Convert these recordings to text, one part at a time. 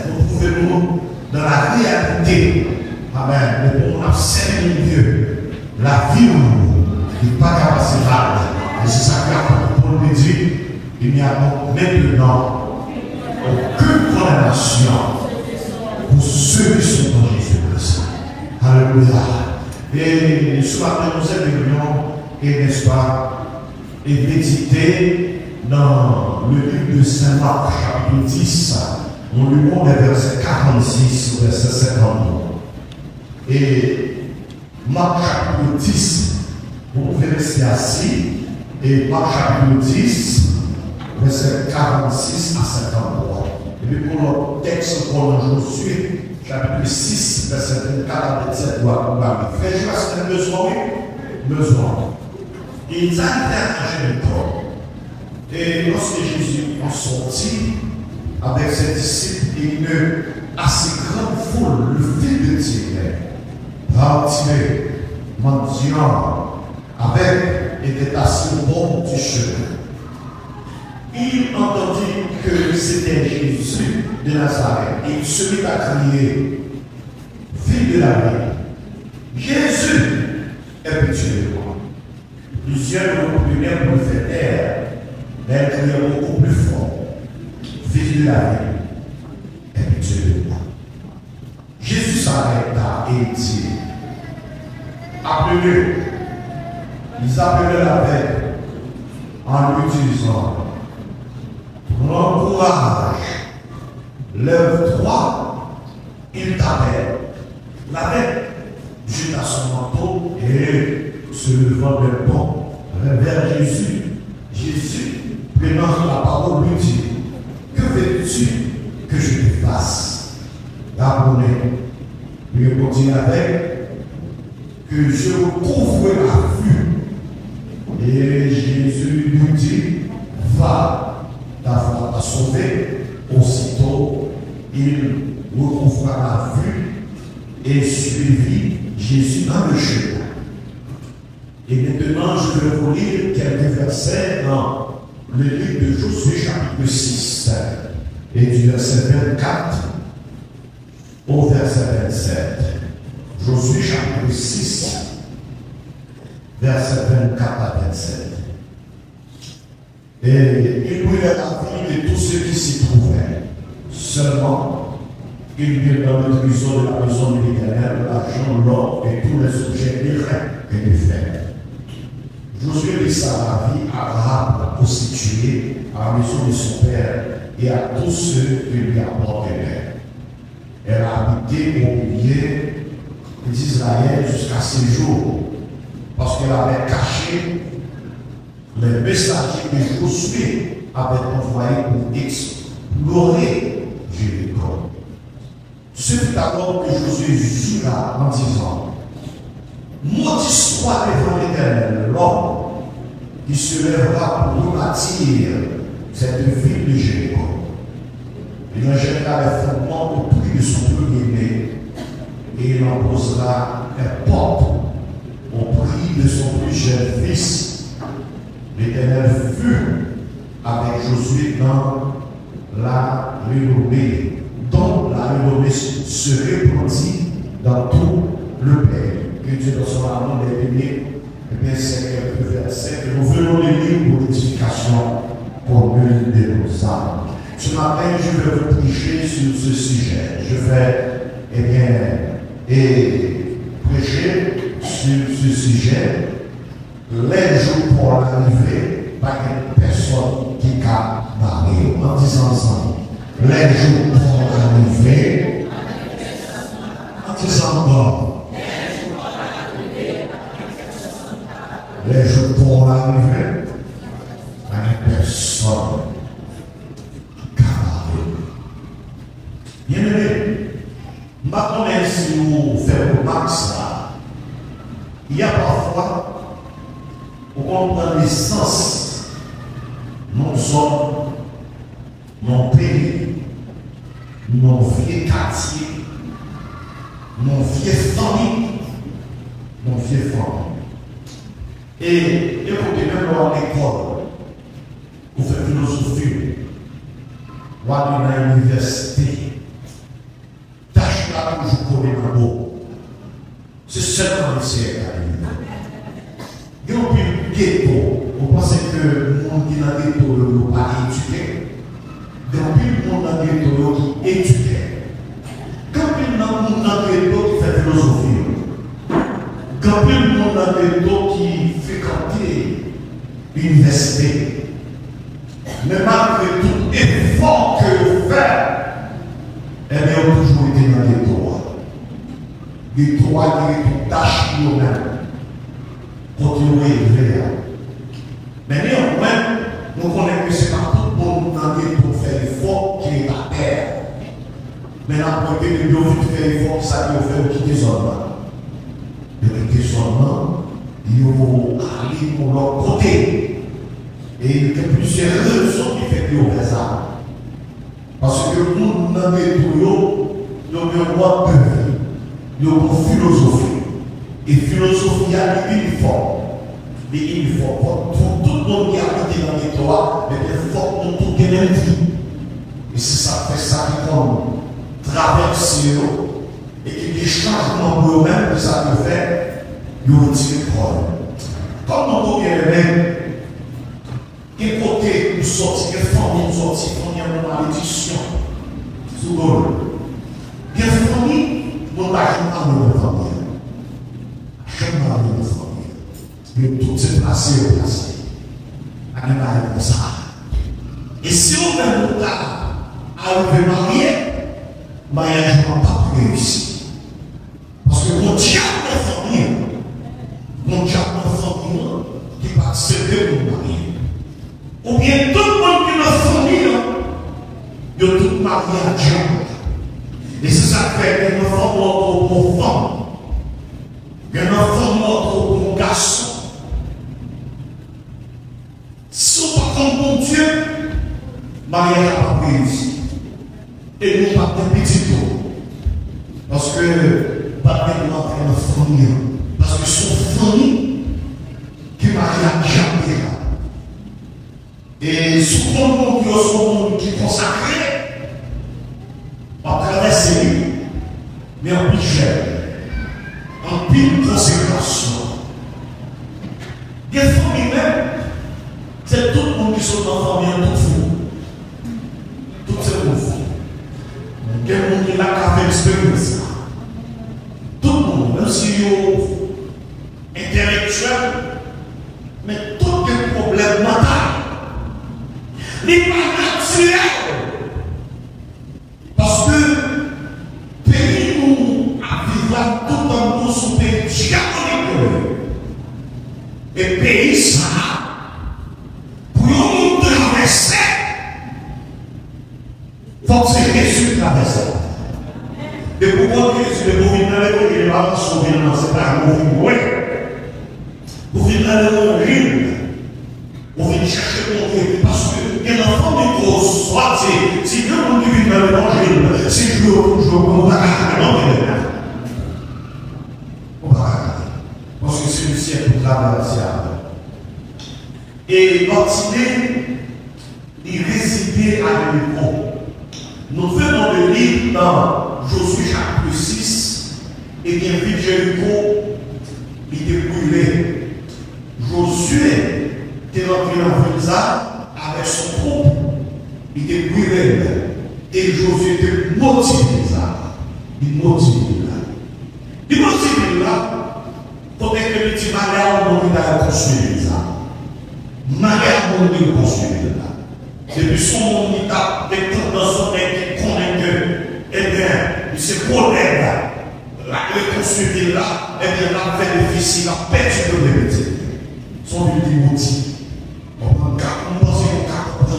Retrouvez-nous dans la réalité. Amen. Le bon enseigne Dieu. La vie n'est pas capable de mal. Et c'est ça que Paul nous dit. Il n'y a donc maintenant aucune condamnation pour ceux qui sont en Jésus-Christ. Alléluia. Et ce matin, nous aimerions, et n'est-ce pas, et méditer dans le livre de Saint Marc, chapitre 10. Nous lisons les versets 46 au verset 52. Et Marc chapitre 10, vous pouvez rester assis. Et Marc chapitre 10, verset 46 à 53. Et puis pour notre texte, pour Josué, chapitre 6, verset 24 à 27, doit frère, je pense qu'il y a besoin. Ils arrivaient à Jéricho. Et lorsque Jésus est sorti avec ses disciples, une assez grande foule, le fil de Tigre, Bartimée, mendiant, était assis au bord du chemin. Il entendit que c'était Jésus de Nazareth et il se mit à crier, Fille de la vie, Jésus est pitié de moi. Plusieurs le reprenaient pour le faire taire, mais elle criait beaucoup plus fort, Fille de la vie, est pitié de moi. Jésus s'arrêta et dit, appelez-le. Ils appelaient la paix en lui disant, prends courage, lève-toi, il t'appelle. La paix jeta son manteau et se levant d'un bond vers Jésus. Jésus, prenant la parole, lui dit, que veux-tu que je te fasse? Abonné, lui répondit avec, que je recouvre la vue. Et Jésus lui dit, va, ta foi t'a sauvé. Aussitôt, il recouvra la vue et suivit Jésus dans le chemin. Et maintenant, je vais vous lire quelques versets dans le livre de Josué, chapitre 6, et du verset 24 au verset 27. Josué, chapitre 6, verset 24 à 27. Et il brûlait la vie de tous ceux qui s'y trouvaient. Seulement, il mit dans le trésor de la maison de l'Éternel l'argent, l'or et tous les objets des reins et des fers. Josué laissa la vie à Rahab, la prostituée, à la maison de son père et à tous ceux qui lui appartenaient. Elle a habité au milieu d'Israël jusqu'à ce jour, parce qu'elle avait caché les messagers que Josué avait envoyés pour explorer Jéricho. Ce fut alors que Josué jura en disant, maudit soit devant l'Éternel l'homme qui se lèvera pour rebâtir cette ville de Jéricho. Il en jettera les fondements au prix de son premier-né et il en posera les portes au prix de son plus jeune fils. L'Éternel fut avec Josué dans la renommée, dont la renommée se répandit dans tout le pays. Que Dieu dans son amour les bénisse. Et bien, c'est quelques versets que nous venons de lire pour l'édification commune de nos âmes. Ce matin, je vais vous prêcher sur ce sujet. Je vais, prêcher sur ce sujet. Les jours pour l'arrivée, pas une personne qui a marié. En disant ensemble, les jours pour l'arrivée, en disant encore, les jours pour l'arrivée, pas une personne qui a marié. Bien aimé, maintenant, si vous faites remarque ça, il y a parfois pour comprendre l'essence, non hommes, non pays, non vieux quartier, non vieille famille, non vieille famille. Et écoutez, même dans l'école, vous faites philosophie, ou à l'université, a toujours connu un mot. C'est seulement le ciel qui a eu. Il y a un ghetto. Vous pensez que le monde qui est dans le ghetto n'est pas éduqué? Il y a un monde dans le ghetto qui est éduqué. Quand il y a un monde dans le ghetto qui fait philosophie. Quand il y a un monde dans le ghetto qui fréquente l'université. Mais malgré tout effort que vous faites, eh bien, on a toujours été dans les droits. Les droits qui sont tâches pour nous-mêmes. Continuer à élever. Mais néanmoins, nous connaissons que ce n'est pas tout le monde dans les pour faire l'effort qui est à terre. Mais là, pour que nous devons faire l'effort, ça nous fait quitter son nom. De quitter son nom, il faut aller pour l'autre côté. Et il y a plusieurs raisons qui font que nous faisons ça. Parce que nous, dans les tuyaux, nous avons un mode de vie, nous avons une philosophie. Et philosophie a uniforme. Les uniformes. Tout le monde qui a habité dans les toits, mais il faut que nous tout la même vie. Et c'est ça fait ça qui traverse et qui des changements pour eux-mêmes, que ça peut faire, nous retirons le problème. Comme nous avons les mêmes, quel côté nous sortir, quelle famille nous sortir, on y a une malédiction. Sous l'eau. Quelle famille, nous n'avons pas de famille. Jamais de famille. Mais tout s'est placé au placé. Animal comme ça. Et si on met le cas à arriver marié, mariage n'a pas réussi. Parce que mon diable de famille, qui participe au marié. Ou bien tout le monde qui est dans la famille, ils ont tout marié à Dieu. Et c'est ça qui fait qu'il y a un enfant mort pour femme. Il y a un enfant mort pour garçon. Si on ne parle pas de Dieu, mariage n'a pas réussi. Et nous, pas de petit tour. Parce que, pas de rentrer dans la famille. Parce que son famille, qui marie à Dieu. Et souvent, nous sommes qui consacrés à traverser lui, mais en plus cher, en pile consécration. Des familles même, c'est tout le monde qui sont dans la famille, tout fou. Tout c'est pour vous. Quel monde qui a fait l'expérience. Tout le monde, même si vous êtes intellectuel, mais tout est problème mental. Les pas naturels. Parce que pays nous vivons tout en nous sous pays diabolique. Et pays ça, pour nous traverser, il faut que c'est Jésus traverse. Et pourquoi Jésus est pour venir dans l'école, il va sauver dans ce pas un mauvais. Pour venir dans l'évangile, pour venir chercher mon Dieu, parce que et l'enfant du gros soit si Dieu nous dit dans l'évangile, si je veux, on va regarder. On va regarder. Parce que c'est le ciel pour traverser. Et notre idée, il résidait à Jéricho. Nous venons de lire dans Josué chapitre 6, et bien vite Jéricho, il était brûlé. Josué était rentré dans le village avec son groupe, il était brûlé. Et Josué était motivé là. Il motive là. Il motive là. Pour que le petit malheur nous a construit ça. Malheur nous a construit là. Depuis son monde, il a des tendances qui connaissent que, eh bien, ce problème là, la reconstruire là, eh bien, la fait difficile, la perdu de l'héritier. Son vie motive. On pense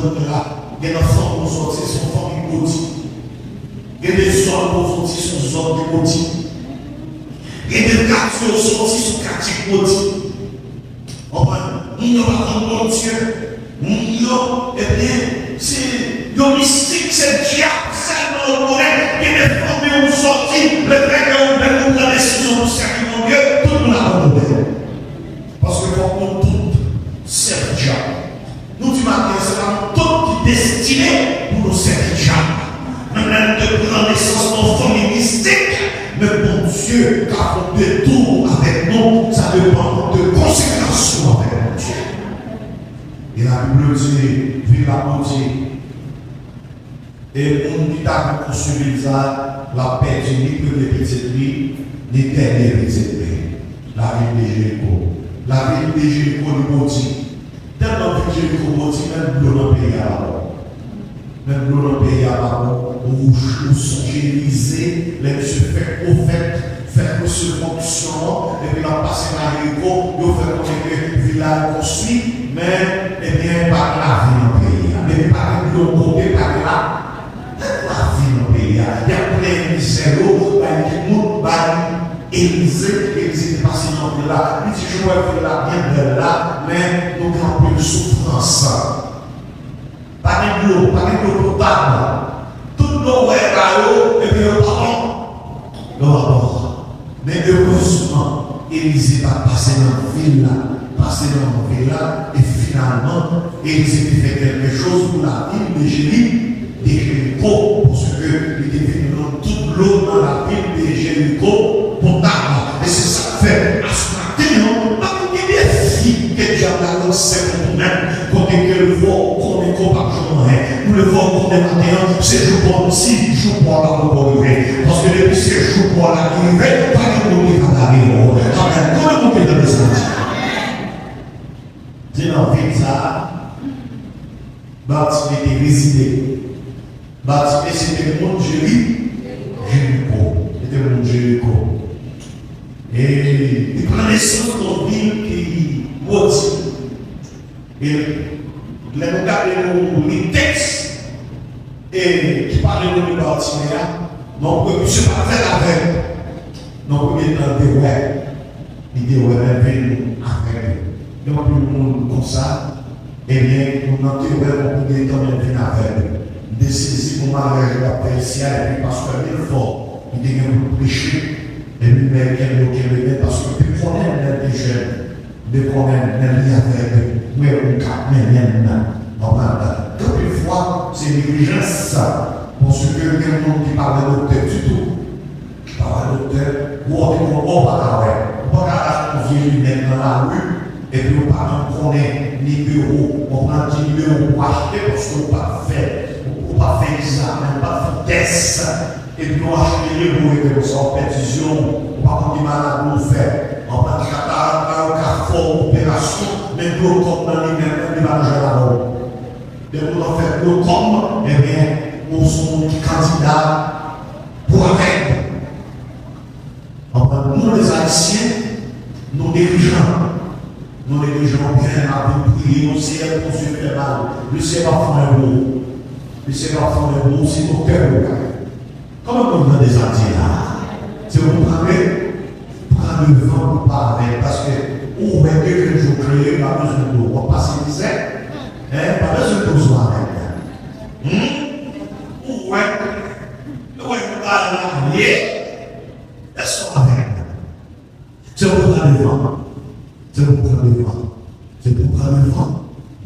qu'on là, il y a des enfants qui sont sortis, son famille maudite. Il y a des hommes qui sont sortis, son hommes maudits. Il y a des quartiers qui sont sortis, son quartier maudit. Nous avons mon Dieu. Nous, eh bien, c'est le mystique, c'est le diable, c'est le problème. Il y a des familles qui sont sortis, le vrai que nous avons des décisions pour servir mon Dieu, tout le monde a abandonné. Parce que pour nous, tout sert le diable. Nous du matin, c'est vraiment tout qui est destiné pour nous servir le diable. Même de prendre naissance dans une famille mystique, Dieu qui a fait tout avec nous, ça dépend de consécration avec mon Dieu. Et la Bible dit, vive la bonté. Et on dit à construire ça, la paix du livre de petites vies, les derniers petites vies. La ville de Jéricho. La ville de Jéricho de Boti. Tellement que Jéricho Boti, même l'eau dans le pays à la même l'eau dans le pays à la où sont gérisés, les se fait prophète, fait le seul fonction, et puis on passe à Jéricho, ils fait connaître le village construit, mais eh bien, pas la vie dans le pays. Mais pas de l'eau côté, pas de la vie dans le pays. Il y a plein de misères, il y a Élisée est passé dans le là. Il dit, je vois que la bien de là, mais nous avons une souffrance. Pas de l'eau potable. Tout l'eau est là, et puis le pardon. Mais heureusement, Élisée va passer dans la ville là, et finalement, Élisée fait quelque chose pour la ville de Jéricho, parce qu'il était venu dans toute l'eau dans la ville de Jéricho. Et c'est ça que fait à ce matin, il y a des filles que Dieu a lancées pour nous-mêmes, quand on le voit, qu'on est complètement nous le voyons qu'on est matin, c'est jour pour aussi, jour pour la arriver. Parce que depuis ces jours pour l'arriver, pas de monde qui va arriver. Amen. Comment on peut dans les sentiers? C'est dans la vie ça, Baptiste était résidé. Baptiste c'était le monde Jéricho. C'était le monde Jéricho. Et il prend naissance dans une ville qui maudit. Et les regarder les textes et qui parlent de Bartimée, donc je ne suis pas fait avec. Donc il est dans des ouais. Il dit ouais, même avec. Donc tout le monde comme ça. Eh bien, nous avons dit ouais, on peut dire quand même venir avec. Décider pour mariage la paix ciel et puis parce que il faut, il dit que prêcher. Et lui-même, qui est parce que tu connais les jeunes, tu connais les liens avec mais on capte quelquefois, c'est négligence ça. Parce que quelqu'un qui parle de docteur du tout, qui parle de docteur, ou on va convier lui-même dans la rue, et puis on parle qu'on est numéro, on prend 10 numéros pour acheter parce qu'on ne pas faire examen, on ne pas faire test. Et puis on achète les mots et comme ça en pétition, on ne va pas dire malade pour faire. On va dire un cas fort, opération, mais nous comme dans les mêmes, on va jouer la mort. Et nous avons fait nous comme, eh bien, nous sommes candidats pour avec. Nous les Haïtiens, nous dirigeants bien à prier, nous essayons de construire mal. Le Seigneur va faire un mot. Le Seigneur va faire un mot, c'est nos cœurs. Comment on a des Indiens là? C'est vous prenez le vent pour parler, parce que où est que je crée, pas besoin d'eau, on passe une dizaine, pas besoin de besoin avec où est que là, est-ce qu'on va faire? C'est pour prendre le vent. C'est pour prendre le vent. C'est pour prendre le vent.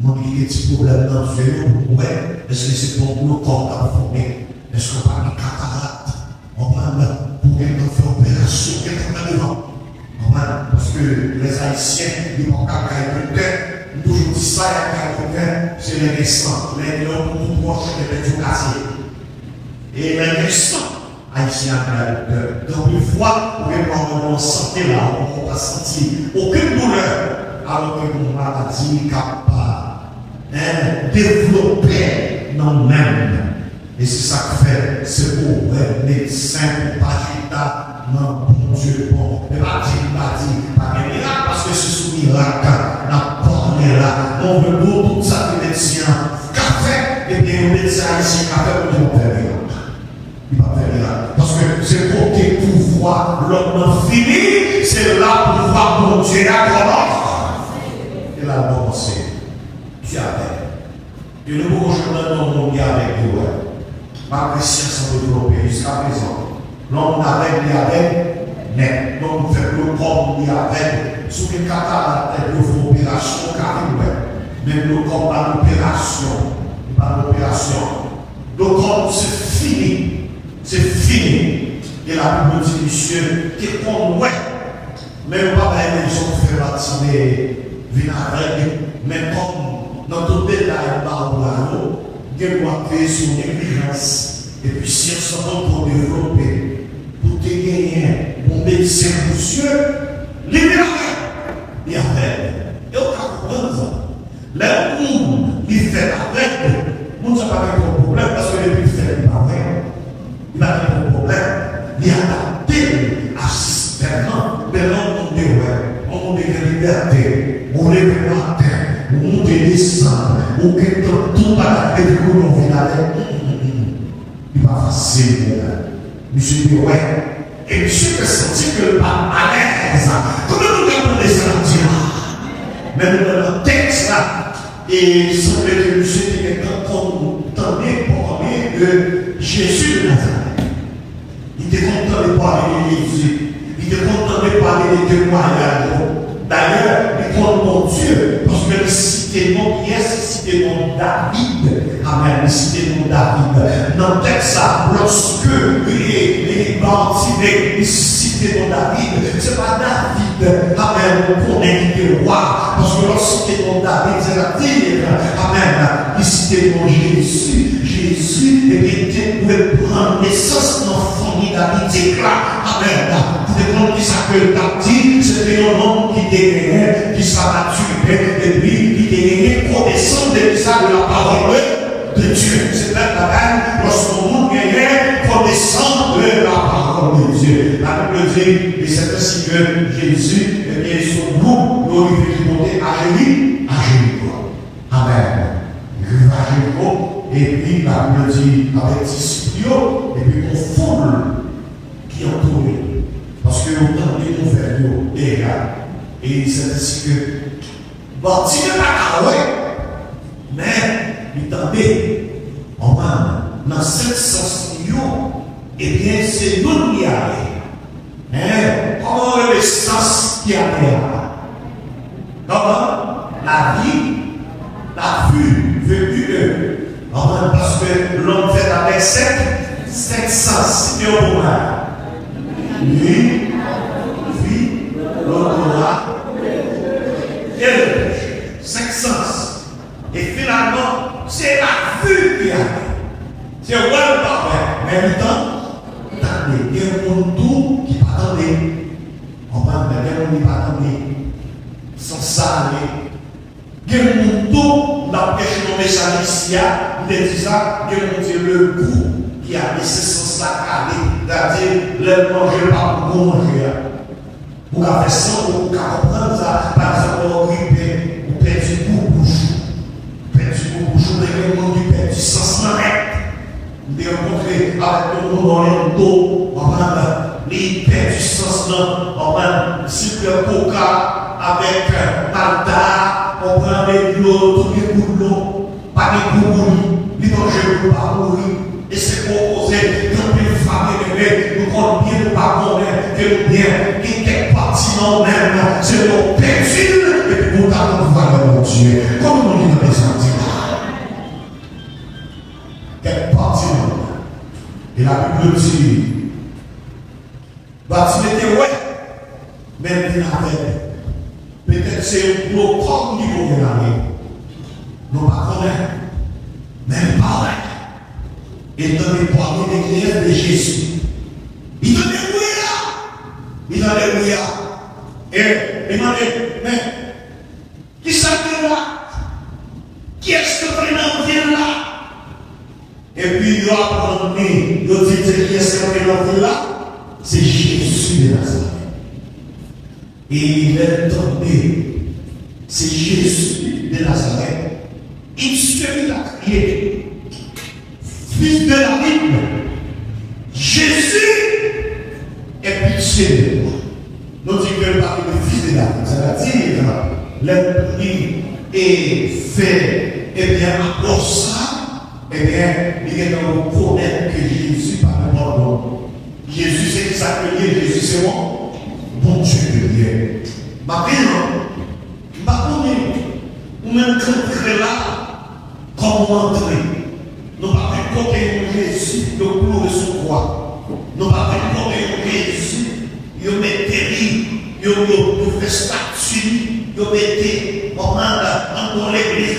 Moi, il y a des petits problèmes dans ce jeu, ouais, est-ce que c'est pour le corps à former? Est-ce qu'on parle de cataracte? On parle pour quelqu'un faire opération, quelqu'un devant. On parle parce que les Haïtiens, ils vont faire quelqu'un, toujours dit ça, il y a quelqu'un, c'est les récents, les hommes tout proches de l'éducation. Et les récents, Haïtiens, donc une fois, on est en santé là, on va sentir aucune douleur, alors que mon maladie est capable de développer nous-mêmes. Et c'est ça que fait, c'est pour les médecins, pour pas chita, non, bon Dieu, bon, mais pas de miracle, parce que c'est sous miracle, n'a pas là, on veut tout ça que les médecins, qu'a fait, et bien les médecins ici, qu'a fait, ils vont faire miracle. Ils vont faire miracle. Parce que c'est pour tes pouvoirs, l'homme fini, c'est là pour voir mon Dieu, là, comment. Et là, bon, c'est, tu as fait. Et le beau journal dans mon gars avec vous, malgré science développée jusqu'à présent. L'homme avec, mais l'homme fait le corps, avec, sous les cataractes, il faut opération, même le corps par l'opération, Le corps, c'est fini. C'est fini. Et la Bible dit, monsieur, qui est comme ouais. Même pas la élection fait partie des avec, mais comme dans tout détail, par il doit créer son négligence. Et puis, si on s'entend pour développer, pour te gagner, pour médecin, monsieur, libérer, il y a fait. Et on comprend ça. Le monde, il fait avec, le monde n'a pas de problème parce que depuis il fait avec. Il n'a pas de problème. Il a adapté à ce système. Mais là, on dit, ouais, on dit la liberté, on est le matin, on est descend, on est tout à la tête de l'eau, on vient avec. Il n'est pas facile. Monsieur dit, ouais. Et monsieur a senti que pas à l'aise. Comment nous avons des sentiments? Même dans le texte là, et il semble que monsieur était contenté pour parler de Jésus de Nazareth. Il était content de parler de Jésus. Il était content de parler des témoignages. D'ailleurs, il prend mon Dieu, parce que le cité nom, qui est ce cité nom David? Amen, le cité nom David. Dans le texte, lorsque les bandits, les cité nom David, ce n'est pas David, amen, on connaît le roi, parce que lorsque cité nom David, c'est la dire, amen, le cité nom Jésus, et bien, il pouvait prendre naissance dans la famille David, c'est là, amen. Vous devez qui s'appelle David, c'était un homme qui était qui s'abattu, et puis qui était connaissant de ça de la parole de Dieu. C'est même la même lorsqu'on nous gagnait connaissant de la parole de Dieu. La Bible dit, et c'est ainsi que Jésus, eh bien, son groupe, glorifié du monter à Jéricho. Amen. Il arrive à Jéricho, et puis la Bible dit, avec Discipio, et puis on foule qui entoure. Parce que autant de nouvelles, et c'est ainsi que, bon, si je ne pas mais il tombé en main dans cette sens, et bien c'est nous qui allons. Comment le sens qui allait? Comment la vie, la vue venue parce que l'homme fait avec sept sens, c'est au moins. Lui, vie, l'odorat et le péché. 5 sens. Et finalement, c'est la vue qui arrive. C'est ouais le parfait. Mais le temps, il y a un monde qui pas attendait. On parle de monde qui pas attendait. Sans ça, il y a un monde la pêche dans les ici, il dit ça, il y a le goût qui a laissé son sac aller. C'est-à-dire, le manger pas pour manger. Vous avez ça, vous comprendre ça. Par exemple, vous perdez du goût bouche. Vous perdez du goût bouche, vous avez le monde qui perd du sens net. Vous avez rencontré avec le monde dans les dos. Il perd du sens là. Super coca avec malta. On prend de l'eau, tous les bouts de l'eau. Pas de goût, il ne mange pas mourir. Et c'est pour causer, quand une femme est nous comptons bien, nous pas connaître, que nous bien, qui quelque partie non même, c'est nos perdu, et puis nous avons voir mon Dieu. Comment nous disons les sentiments? Quelque partie non. Et la Bible dit, bah tu m'étais ouais, même il avait. Peut-être c'est un gros comme niveau de l'année. Nous pas connaître, même pas vrai. Et dans les paroles d'église de Jésus. Il donne des brouillards. Il donne des brouillards. Et il m'a dit, mais, qui s'appelle là? Qui est-ce que vraiment vient là? Et puis il a appris, il a dit, qui est-ce que vraiment vient là? C'est Jésus de Nazareth. Et il est tombé. C'est Jésus de Nazareth. Il se a crié. Fils de la Bible, Jésus est pitié de moi. Nous disons que parler de fils de la Bible, c'est-à-dire l'esprit est fait, et bien, après ça, et bien, il est dans le connaître que Jésus par le pardon. Jésus, c'est qui s'appelle Jésus, c'est moi, bon Dieu de Dieu. Maintenant, ou même quand là, comment entrer? Nous ne pouvons pas côté Jésus, le clou de son croix. Nous ne pouvons pas côté Jésus, ils mettaient, ils fait statue, ils mettaient, dans l'église,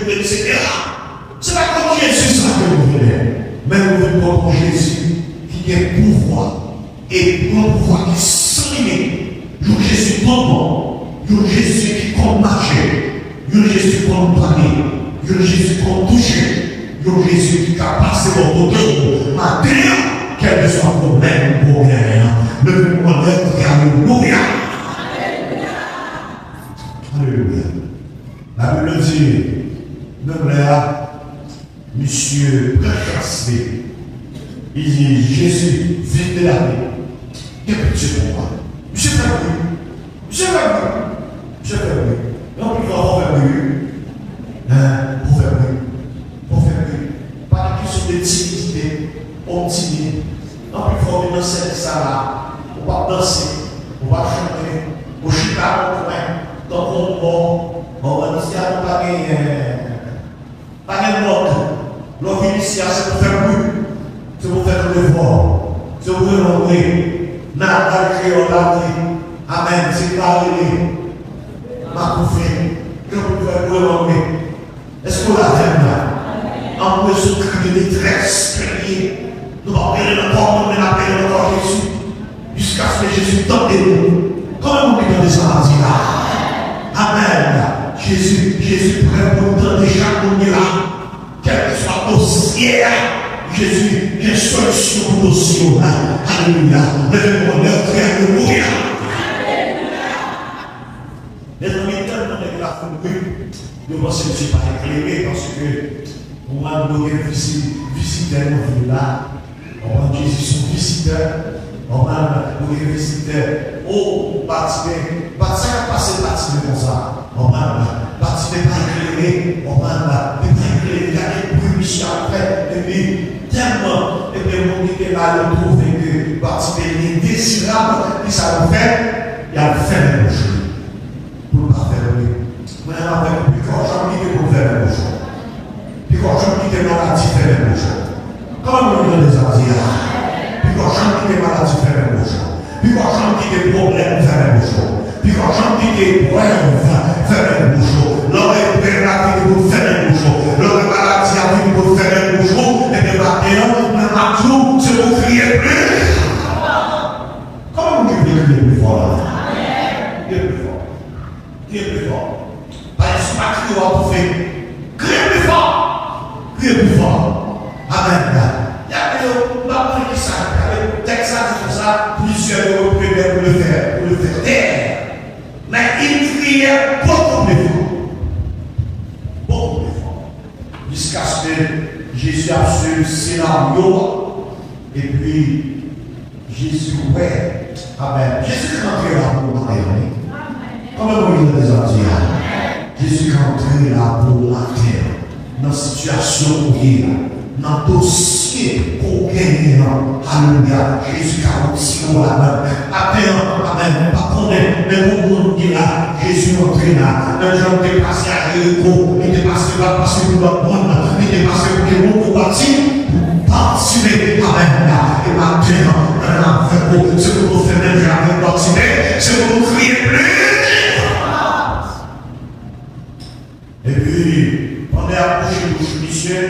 etc. C'est pas comme Jésus ça que vous venez, mais vous venez comme Jésus qui a pouvoir, et un pouvoir qui s'anime, un Jésus tombant, un Jésus qui compte marcher, un Jésus qui compte parler, un Jésus qui compte toucher, un Jésus qui a passé au côté, matin, quel que soit le problème pour rien, le moment d'être, alléluia. Alléluia. La Bible dit, même là, Monsieur précassé, il dit, Jésus, vite de la vie. Qu'est-ce que tu pour moi? Monsieur fait bruit. Monsieur fait bruit. Monsieur fait bruit. Non, il faut faire bruit. Pour faire bruit. Pour faire bruit. Pas de question de timidité. On timide. Non, il faut venir danser ça là. On va danser. On va chanter. Au Chicago, dans mon mort. On va danser à nous pas de mode. L'officier, c'est pour faire bruit. C'est pour faire le devoir. C'est pour l'honorer. N'a créole amen. C'est pas arrivé. Ma couffe. Que vous faites pour l'honorer. Est-ce que vous l'avez là? En plus, ce cri de détresse, nous allons appeler le corps, nous allons appeler le corps de Jésus. Jusqu'à ce que Jésus tente de nous. Comment vous dites ça là? Amen. Jésus prêt pour nous donner chaque monde là. Quel que soit dossier, Jésus, il y a une solution pour le dossier. Alléluia. Levez-moi l'heure, alléluia. Les amis, tellement de la foule, je pense que je ne suis pas éclairé parce que au moment où il visiteur dans ville là, on va Jésus son visiteur, on va où il visiteur, oh, bâtiment, ça va passer bâtiment comme ça, on va bâtiment pas éclairé, on va pas éclairé, il y a des bruits après, et puis tellement, et puis on dit que là, on trouve que le bâtiment est indésirable, et ça va faire, il y a le fait de bouche. Pour ne pas faire le mais puis quand j'en dis que pour faire le bouche, puis quand j'en dis que maladie fait le bouche, comment on dit les artisans, puis quand j'en dis que maladie fait le bouche, puis quand j'en dis que problème fait le bouche, puis quand j'en dis que problème fait le bouche, l'homme est rapide pour faire le bouche, l'homme maladie a vu pour faire le bouche, et bien maintenant, le matou, c'est pour crier plus. Comment on dit crier plus fort là? Crier plus fort. Crier plus fort. Pas de pas crier pour faire. Crier plus fort. Crier plus fort. Amen. Il y a des gens qui savent, avec Texas comme ça, plusieurs reprises pour le faire taire. Mais il criait beaucoup plus fort. Beaucoup plus fort. Jusqu'à ce que Jésus a su le scénario. Et puis, Jésus, ouais. Amen. Jésus est rentré là pour la terre. Comment vous les dire? Jésus est rentré là pour la terre. Dans la situation où il est là. Dans le dossier qu'on gagne. Alléluia. Jésus a rentré là. Amen. Pas qu'on est. Mais vous dites là. Jésus est rentré là. Un jour, il est passé à Jéricho. Il est passé là parce que vous l'avez prendre. Il est passé pour que vous bâtissiez. Participer. Amen. Et maintenant, c'est pour vous faire même jamais participer. C'est pour vous crier plus. Et puis, on est approché du monsieur,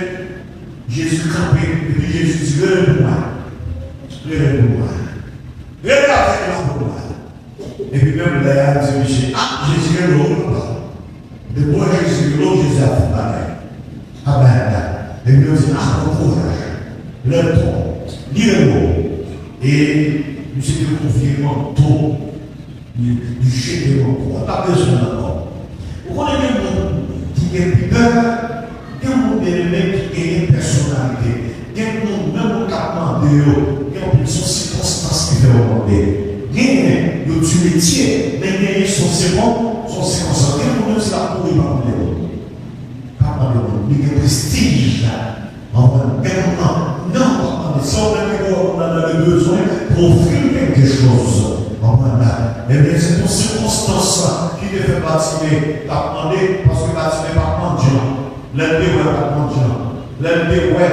Jésus campé, et puis Jésus dit, levez-moi. Levez-moi. Levez avec la pour moi. Et puis même là, il dit, monsieur, Jésus est l'autre. De moi, Jésus est l'autre, Jésus a fait pareil. Amen. Et puis on dit, bon courage. Lève-toi. Lis le mot. Et monsieur te confie en tout. Du chéri en toi. Pas besoin d'abord. Vous connaissez le monde qui est peur, il y a un monde qui a une personnalité, il y a un monde même au capement de l'eau, il y a une circonstance qui fait remonter. Il y a du métier, mais il y a son circonstance. Il y a un monde qui a pour lui par l'eau. Par l'eau. Il y a un prestige là. Non, ça on a le besoin pour offrir quelque chose. Mais c'est une circonstance qui te fait bâtir, t'as demandé, parce que bâtir pas mendiant. L'un pas mendiant. L'un et bien,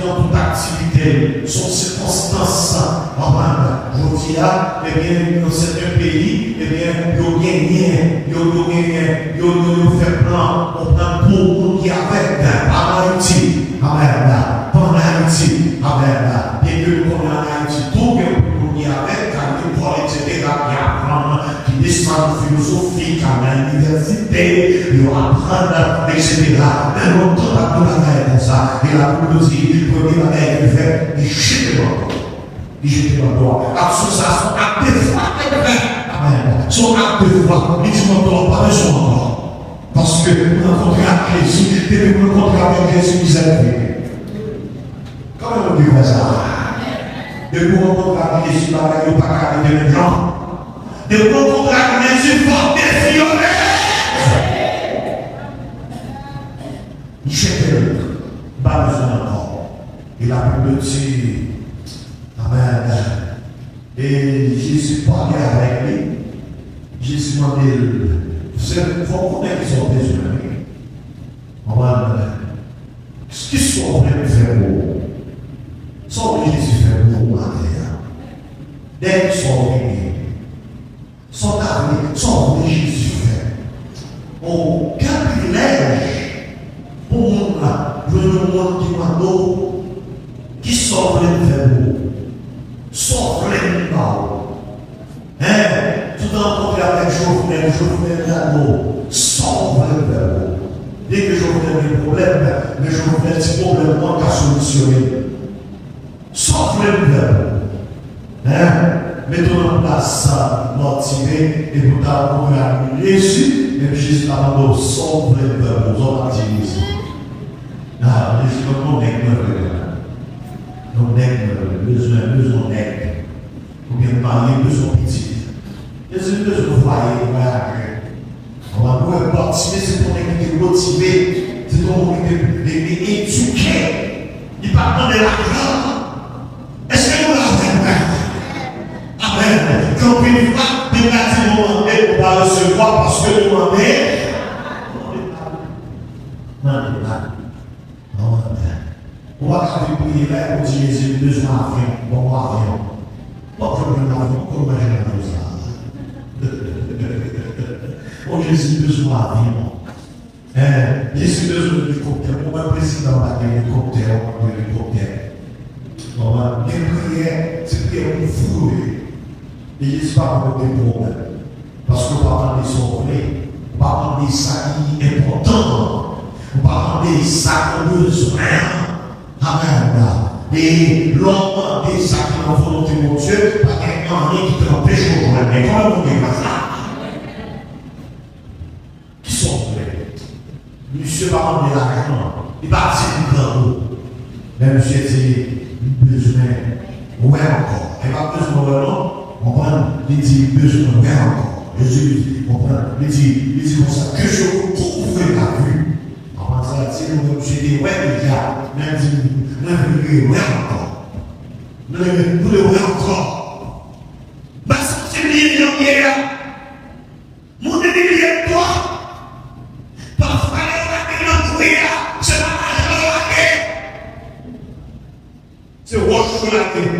dans toute activité, son circonstance Je dis là, eh bien, dans certains pays, eh bien, ils ont fait plan, on prend pour qui avec, en Haïti, amen, en Haïti, amen, bien que nous sommes en Haïti, tout le qui avec, car l'école, etc., qui apprend, qui descend philosophique, à l'université, ils apprennent, etc. Mais longtemps, la bagaille comme ça, et la Bible dit, le premier bagaille qu'il fait, il jette le corps. Il jette le corps. Association, acte de foi. Amen. Son acte de foi, il dit, mon corps, pas besoin encore. Parce que nous rencontrons avec Jésus, et nous rencontrons avec Jésus, nous avons vu. Comment on dit ça? De nous rencontrer avec Jésus, nous n'avons pas qu'à arrêter les gens. De nous rencontrer avec Jésus, pour défioler. Il jette le corps. Pas besoin encore. Et la Bible dit, amen. Et Jésus parlait avec lui. Jésus m'a dit, il faut connaître qu'ils ont besoin. Amen. Ce qu'ils sont en train de faire pour sans que Jésus fait pour vous, dès qu'ils sont venus, sans que Jésus fait. Oh, quel privilège pour nous là, le monde qui m'a donné, qui sauve les faibles, sauve les morts. Tout rencontré avec Jovenel Lano, sauve les faibles. Dès que Jovenel a des problèmes, mais Jovenel a des problèmes, moi qui a solutionné. Sauve les faibles. Mettons en place ça, motivé, et nous avons à Jésus, et Jésus a demandé sauve les faibles, nous avons utilisé. Jésus a demandé nos nègres, besoin d'aide, ou bien marier, besoin petit. Jésus a besoin de foyer, on va nous participer, c'est ton équipe motivé, c'est ton équipe éduqué, il ne parle pas de l'argent. Est-ce que nous l'avons? Amen. Quand une fois, négativement demandé, on va recevoir parce que nous demandons. On va faire prier là, on dit Jésus, besoin d'avion, bon avion. Pas de problème d'avion, comment imaginer ça? Oh Jésus, besoin d'avion. Jésus, besoin d'hélicoptère. On va président de l'hélicoptère, on va de l'hélicoptère. On va bien prier, c'est prier pour fouler. Et Jésus va avoir des problèmes. Parce qu'on va prendre des sauver, on va prendre des sacs importants, on va prendre des sacs besoin. Amen. Et l'homme des sacs qui ont volonté de Dieu, pas quelqu'un qui te empêche de jouer. Mais comment on dit ça? Qui sont vrais? Monsieur va ramener l'argent, il va passer du grand. Mais monsieur dit, besoin, ouais encore. Il va besoin de non. On prend, il dit, besoin de ouais encore. Jésus dit, on prend, il dit comme ça, que je vous couvre la vue. On prend ça, il dit, monsieur dit, ouais, il y a, même dit, ouais encore. Nous le ouais encore. Parce que c'est lié en guerre. Mon ennemi est toi. Parfois, il y a une prière, c'est pas la guerre. C'est roche sur la terre.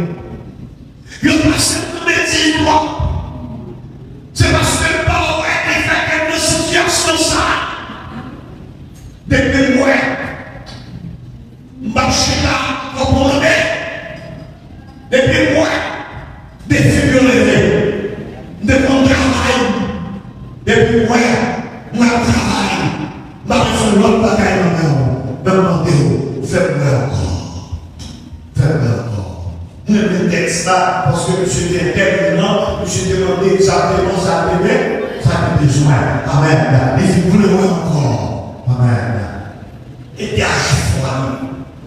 Il y a pas cette médecine, c'est parce que le pauvre est fait quelque situation ça. Depuis moi, marcher là, comme on le met. Depuis moi, des figures levées, de mon travail. Depuis moi, mon travail. Ma raison, l'autre bagaille dans le monde, faites-le encore. Faites-le encore. Le texte là, parce que monsieur était déterminant, monsieur demandait exactement ça a besoin. Amen. Et vous voulez encore. Amen. Et bien,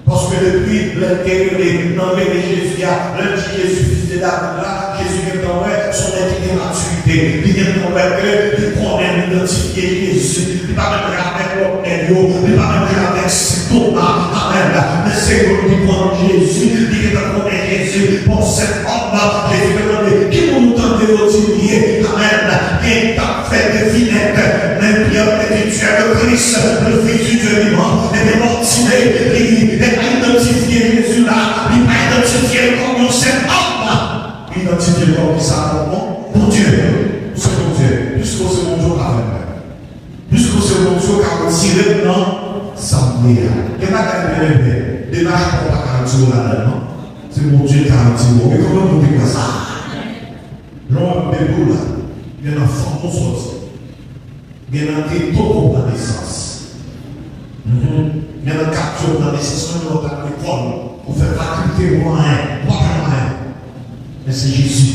parce que depuis l'intérieur de Jésus, le Jésus, fils de David là, Jésus vient d'envoyer son gratuité. Il vient d'envoyer que il connaît l'identifier Jésus. Il ne va même avec l'Ornelio, il ne va même avec Thomas. Amen. Mais c'est lui qui prend Jésus, il vient de connaître Jésus. Pour cet homme-là, Jésus demande qui nous tente de l'utiliser. Amen. Qui t'a fait des finettes, même bien que tu es le Christ, le Fils du Dieu vivant, et de motiver, et identifier Jésus là, il va identifier comme cet homme. identifier comme ça, mon Dieu, c'est mon Dieu, puisque c'est mon Dieu qui a fait. Puisque c'est mon Dieu qui a tiré dans l'assemblée. Il n'y a pas de démarche pour pas garantir là-dedans. C'est mon Dieu qui a tiré. Mais comment vous dites ça? L'homme de vous là, il y a un enfant qui sorti. Il y a un tout dans la naissance. Il y a un capture dans la naissance, on est dans l'école. On fait faculté pour rien. Mais c'est Jésus.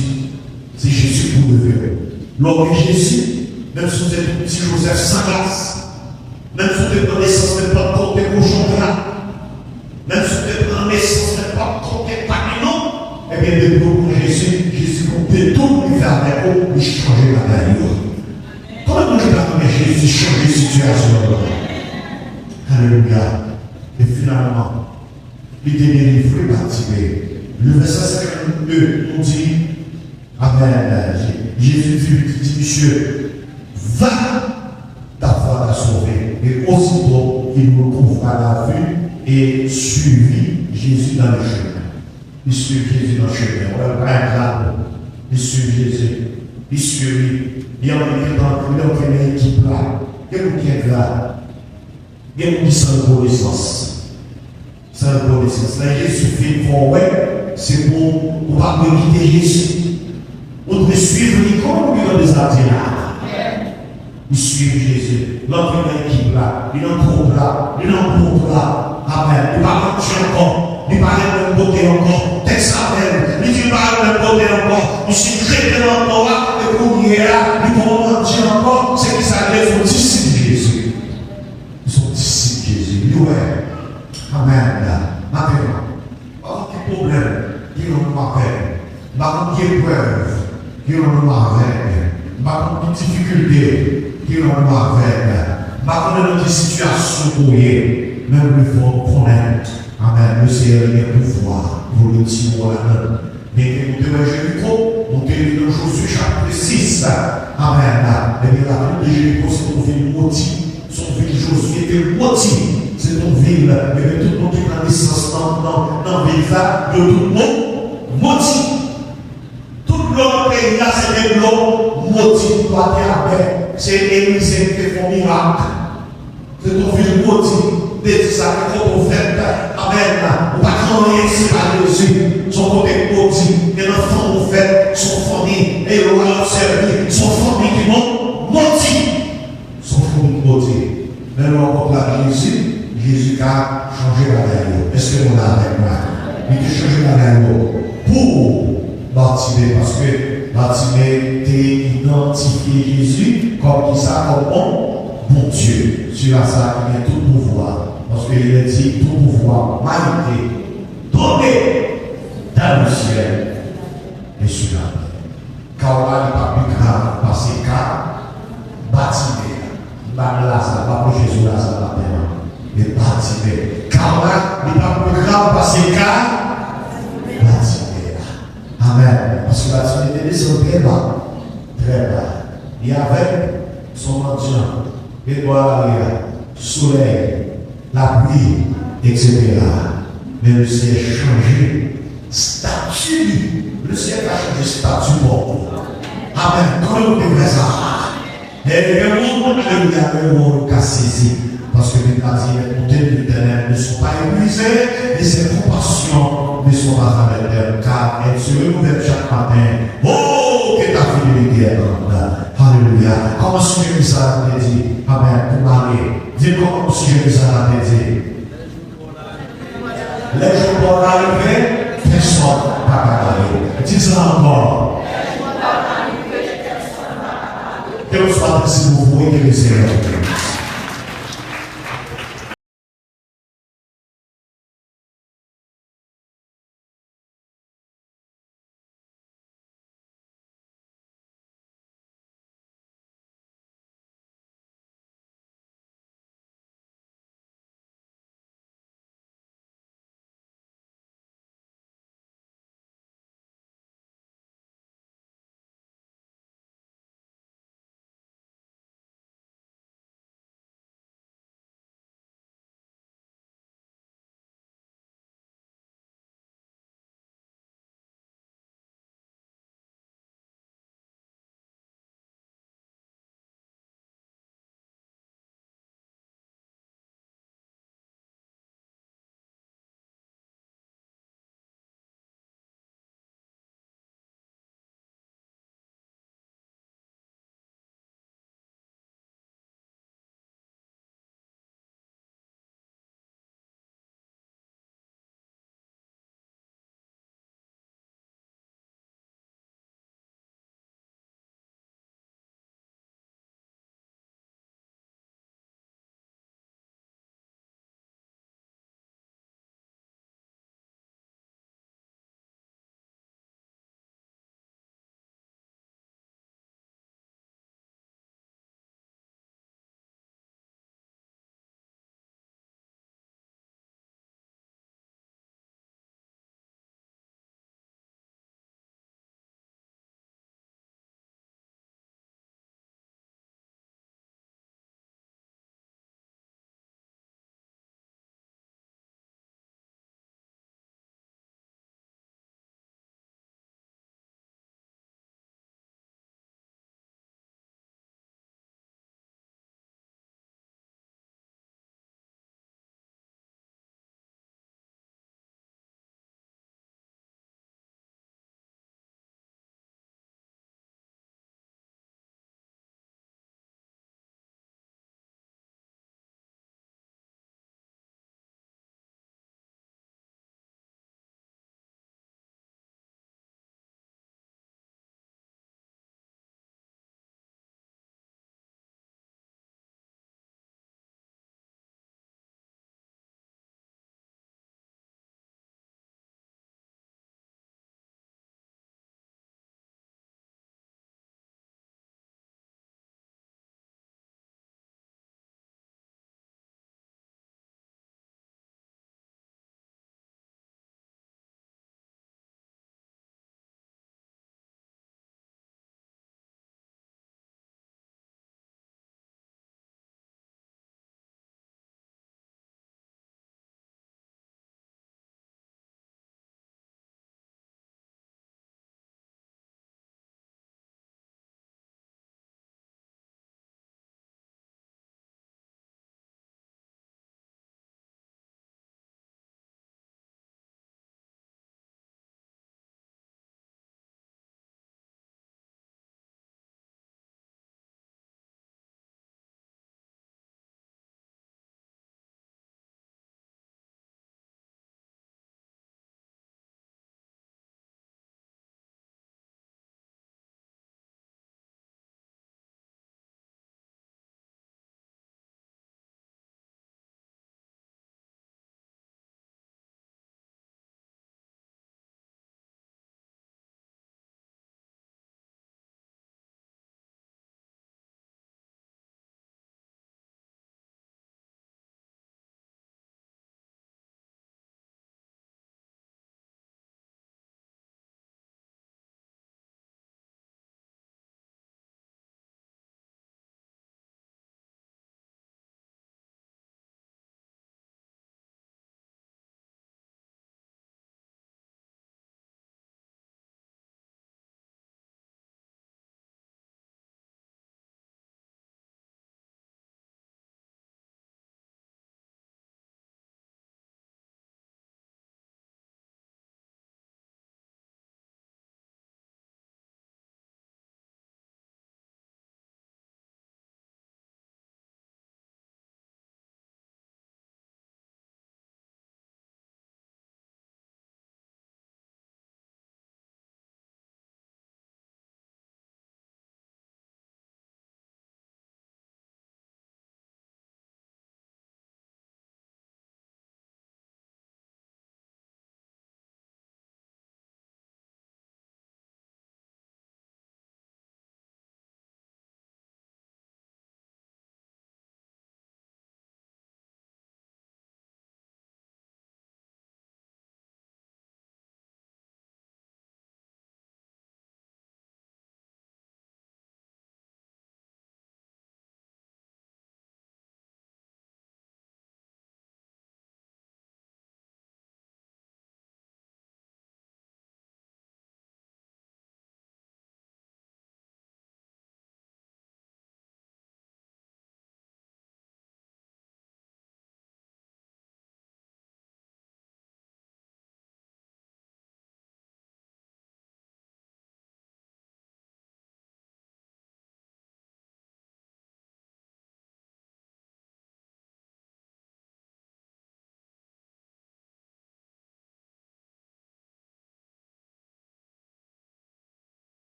C'est Jésus pour le faire. L'homme de Jésus, même si vous êtes un petit Joseph sans glace, même si vous êtes dans naissance, même pas de côté cochon là, même si vous êtes dans naissance, même pas de côté papillon, eh bien, de pour Jésus, Jésus peut tout lui faire avec vous, lui changer la vie. Comment nous avons Jésus changer la situation? Alléluia. Et finalement, il est délivré par Tibet. Le verset 52 nous dit, Amen, Jésus dit, monsieur, va, ta foi t'a sauvé. Et aussitôt, il recouvra la vue et suivit Jésus dans le chemin. Il suit Jésus dans le chemin. On va pas être là. Il suit Jésus. Il suit. Il y a une équipe là. Il y a une équipe là. Il y a une reconnaissance. C'est la reconnaissance. Là, Jésus fait pour ouais, c'est pour ne pas quitter Jésus. On doit suivre les comme il a des attirants. Il suit Jésus. L'autre équipe là, il en trouve là, il en trouve là. Amen. Il va marcher encore. Il va aller de côté encore. Texte appel. Il va aller de côté encore. Il s'est traité encore là. Et pour y aller, il va mentir encore. C'est qu'ils sont disciples de Jésus. Ils sont disciples de Jésus. Ouais. Amen. Maintenant, pas de problème. Qui n'ont pas fait. Pas de épreuve. Qui n'ont pas fait. Pas de difficulté. Qui n'ont pas fait. Pas de situation pour y même il faut connaître. Amen. Le Seigneur est pouvoir pour le tirer la main. Mais nous devons Jéricho, nous devons Josué chapitre 6. Amen. Et bien la ville de Jéricho, c'est une ville maudite. Son ville Josué était maudite. C'est une ville, et bien tout le monde qui a naissance dans la ville là, de tout le monde maudit. Tout le pays là, c'est des blancs maudits. Toi, tu es avec. C'est Élisée qui fait son miracle. C'est une ville maudite. Des ça qu'on fait, amen. On va rien séparer dessus. Son côté maudit, et l'enfant qu'on fait, son famille, et on va observer, son famille qui monte, maudit. Son famille maudit. Mais nous rencontrons Jésus, Jésus a changé la vie. Est-ce que vous l'avez avec moi? Il a changé la vie pour Bartimée, parce que Bartimée était identifié Jésus comme qui ça, comme bon Dieu. Sur la ça, il a tout pouvoir. Parce qu'il a dit tout pouvoir m'a été donné dans le ciel et sur la terre. Car on n'a pas plus grave parce que Bartimée, Lazare, pas pour Jésus Lazare la terre, mais Bartimée. Car on n'a pas plus grave parce que Bartimée. Amen. Parce que Bartimée était descendu très bas. Très bas. Il y avait son mendiant, étoile, soleil, la pluie, etc. Mais le ciel a changé statut. Le ciel a changé statut pour vous. Amen. Quand on devrait ça, et le monde qui a saisi. Parce que les nazis, les montées de l'éternel ne sont pas épuisées et ses compassions ne sont pas arrêtées car elles se renouvellent chaque matin. Oh, que ta fidélité est grande. Alléluia. Comment est-ce que ça a été dit? Amen. Pour Marie. Dis comment est-ce que ça a été dit? Les jours pour arriver, personne n'a pas arrivé. Dis ça encore. Que vous soyez si vous voulez que le Seigneur.